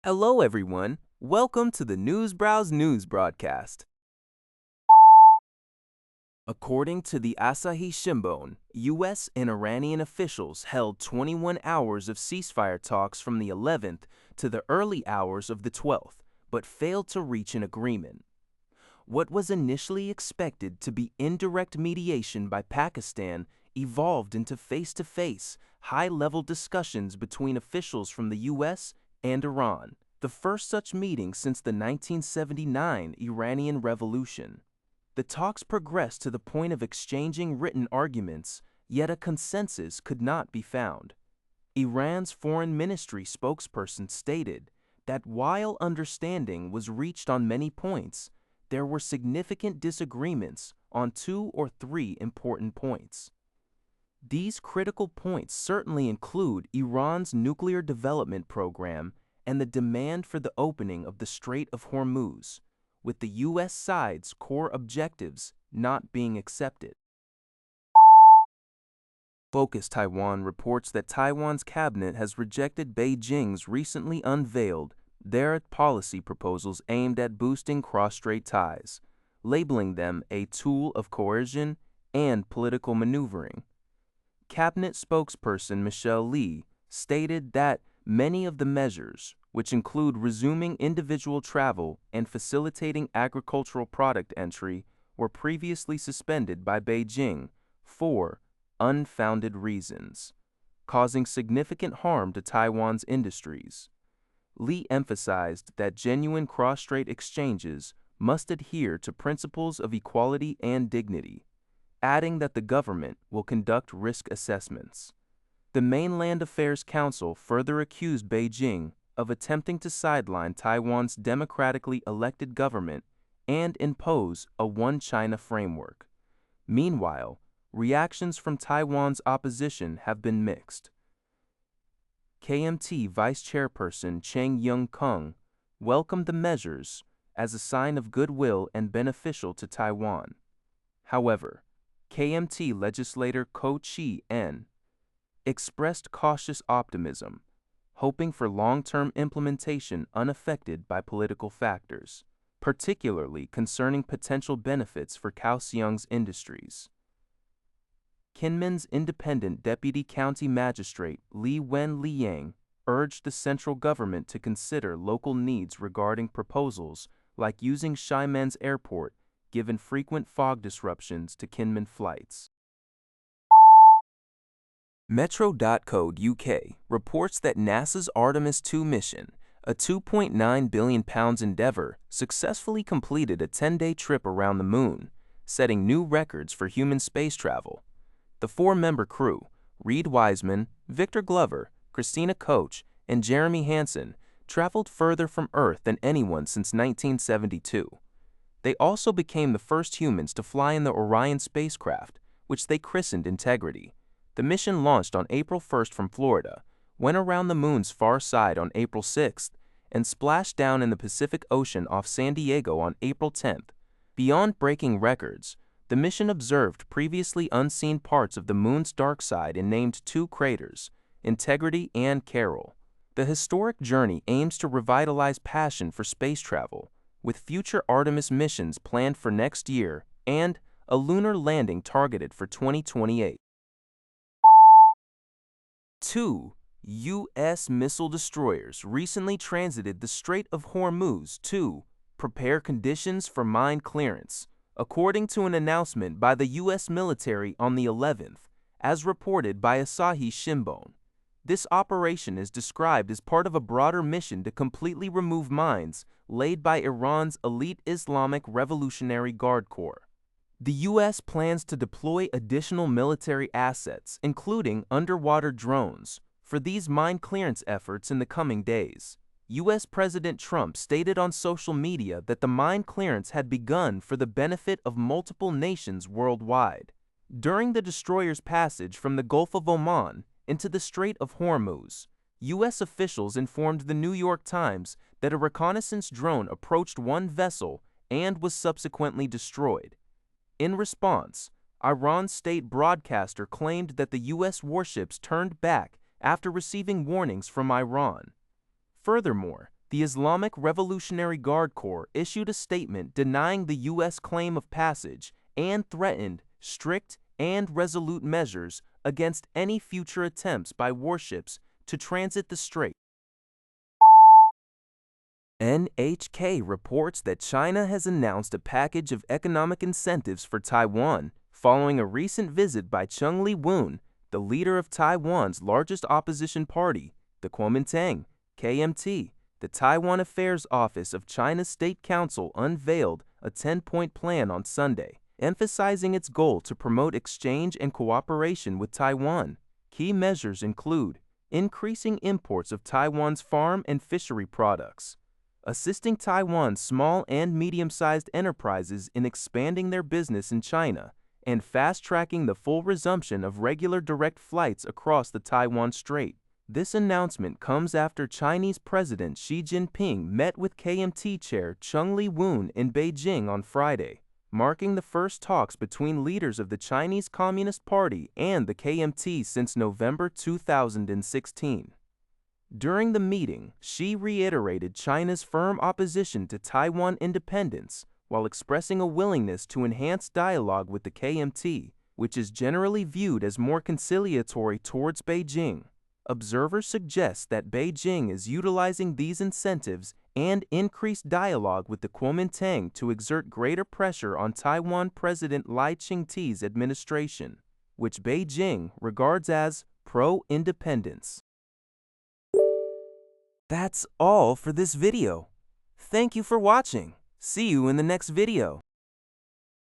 Hello, everyone. Welcome to the Newsbrowse News broadcast. According to the Asahi Shimbun, U.S. and Iranian officials held 21 hours of ceasefire talks from the 11th to the early hours of the 12th, but failed to reach an agreement. What was initially expected to be indirect mediation by Pakistan evolved into face-to-face, high-level discussions between officials from the U.S. and Iran, the first such meeting since the 1979 Iranian Revolution. The talks progressed to the point of exchanging written arguments, yet a consensus could not be found. Iran's foreign ministry spokesperson stated that while understanding was reached on many points, there were significant disagreements on 2 or 3 important points. These critical points certainly include Iran's nuclear development program and the demand for the opening of the Strait of Hormuz, with the U.S. side's core objectives not being accepted. Focus Taiwan reports that Taiwan's cabinet has rejected Beijing's recently unveiled their policy proposals aimed at boosting cross-strait ties, labeling them a tool of coercion and political maneuvering. Cabinet spokesperson Michelle Lee stated that many of the measures, which include resuming individual travel and facilitating agricultural product entry, were previously suspended by Beijing for unfounded reasons, causing significant harm to Taiwan's industries. Lee emphasized that genuine cross-strait exchanges must adhere to principles of equality and dignity, adding that the government will conduct risk assessments. The Mainland Affairs Council further accused Beijing of attempting to sideline Taiwan's democratically elected government and impose a one-China framework. Meanwhile, reactions from Taiwan's opposition have been mixed. KMT Vice Chairperson Cheng Yung-kung welcomed the measures as a sign of goodwill and beneficial to Taiwan. However, KMT legislator Ko Chi-en expressed cautious optimism, hoping for long-term implementation unaffected by political factors, particularly concerning potential benefits for Kaohsiung's industries. Kinmen's independent deputy county magistrate Li Wen-liang urged the central government to consider local needs regarding proposals like using Ximen's airport given frequent fog disruptions to Kinmen flights. Metro.co.uk reports that NASA's Artemis II mission, a £2.9 billion endeavor, successfully completed a 10-day trip around the moon, setting new records for human space travel. The 4-member crew, Reed Wiseman, Victor Glover, Christina Koch, and Jeremy Hansen, traveled further from Earth than anyone since 1972. They also became the first humans to fly in the Orion spacecraft, which they christened Integrity. The mission launched on April 1st from Florida, went around the moon's far side on April 6th, and splashed down in the Pacific Ocean off San Diego on April 10th. Beyond breaking records, the mission observed previously unseen parts of the moon's dark side and named 2 craters, Integrity and Carroll. The historic journey aims to revitalize passion for space travel, with future Artemis missions planned for next year and a lunar landing targeted for 2028. 2 U.S. missile destroyers recently transited the Strait of Hormuz to prepare conditions for mine clearance, according to an announcement by the U.S. military on the 11th, as reported by Asahi Shimbun. This operation is described as part of a broader mission to completely remove mines laid by Iran's elite Islamic Revolutionary Guard Corps. The U.S. plans to deploy additional military assets, including underwater drones, for these mine clearance efforts in the coming days. U.S. President Trump stated on social media that the mine clearance had begun for the benefit of multiple nations worldwide. During the destroyer's passage from the Gulf of Oman into the Strait of Hormuz, U.S. officials informed the New York Times that a reconnaissance drone approached one vessel and was subsequently destroyed. In response, Iran's state broadcaster claimed that the U.S. warships turned back after receiving warnings from Iran. Furthermore, the Islamic Revolutionary Guard Corps issued a statement denying the U.S. claim of passage and threatened strict and resolute measures against any future attempts by warships to transit the strait. NHK reports that China has announced a package of economic incentives for Taiwan following a recent visit by Cheng Li-woon, the leader of Taiwan's largest opposition party, the Kuomintang, KMT. The Taiwan Affairs Office of China's State Council unveiled a 10-point plan on Sunday, emphasizing its goal to promote exchange and cooperation with Taiwan. Key measures include increasing imports of Taiwan's farm and fishery products, assisting Taiwan's small and medium-sized enterprises in expanding their business in China, and fast-tracking the full resumption of regular direct flights across the Taiwan Strait. This announcement comes after Chinese President Xi Jinping met with KMT Chair Cheng Li-woon in Beijing on Friday, marking the first talks between leaders of the Chinese Communist Party and the KMT since November 2016. During the meeting, Xi reiterated China's firm opposition to Taiwan independence while expressing a willingness to enhance dialogue with the KMT, which is generally viewed as more conciliatory towards Beijing. Observers suggest that Beijing is utilizing these incentives and increased dialogue with the Kuomintang to exert greater pressure on Taiwan President Lai Ching-te's administration, which Beijing regards as pro-independence. That's all for this video. Thank you for watching. See you in the next video.